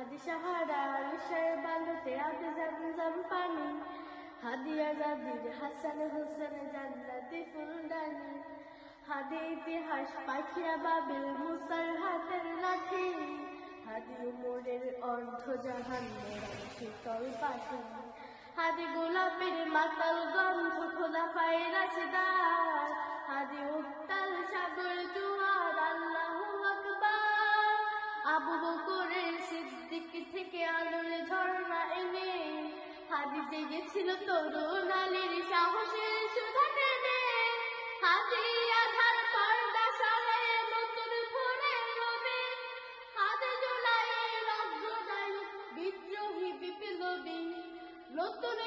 হাদি সাহারা ঋষার বালুতে আবে জমজম পানি, হাদি আজাদির হাসান হোসেন জান্নাতি ফুলদানি, হাদি ইতিহাস পাখিয়া বাবিল মুসার হাতের লাঠি, হাদি উমরের অর্ধ জাহান শীতল পাখি, হাদি গোলাপের মাতাল গন্ধ খোদা পায় রাশিদার, হাদি উত্তাল সাগর জুয়ার আল্লাহু আকবার, আবু বকরের সিদ্দিক থেকে আলোর ঝর্ণা এনে, হাদি জেগেছিল তরুণ আলীর সাহসের সুধা টেনে, হাদি আধার পর্দা সরায়ে নতুন ভোরের রবি, হাদি জুলাইয়ের অগ্রনায়ক বিদ্রোহী বিপ্লবী, নতুন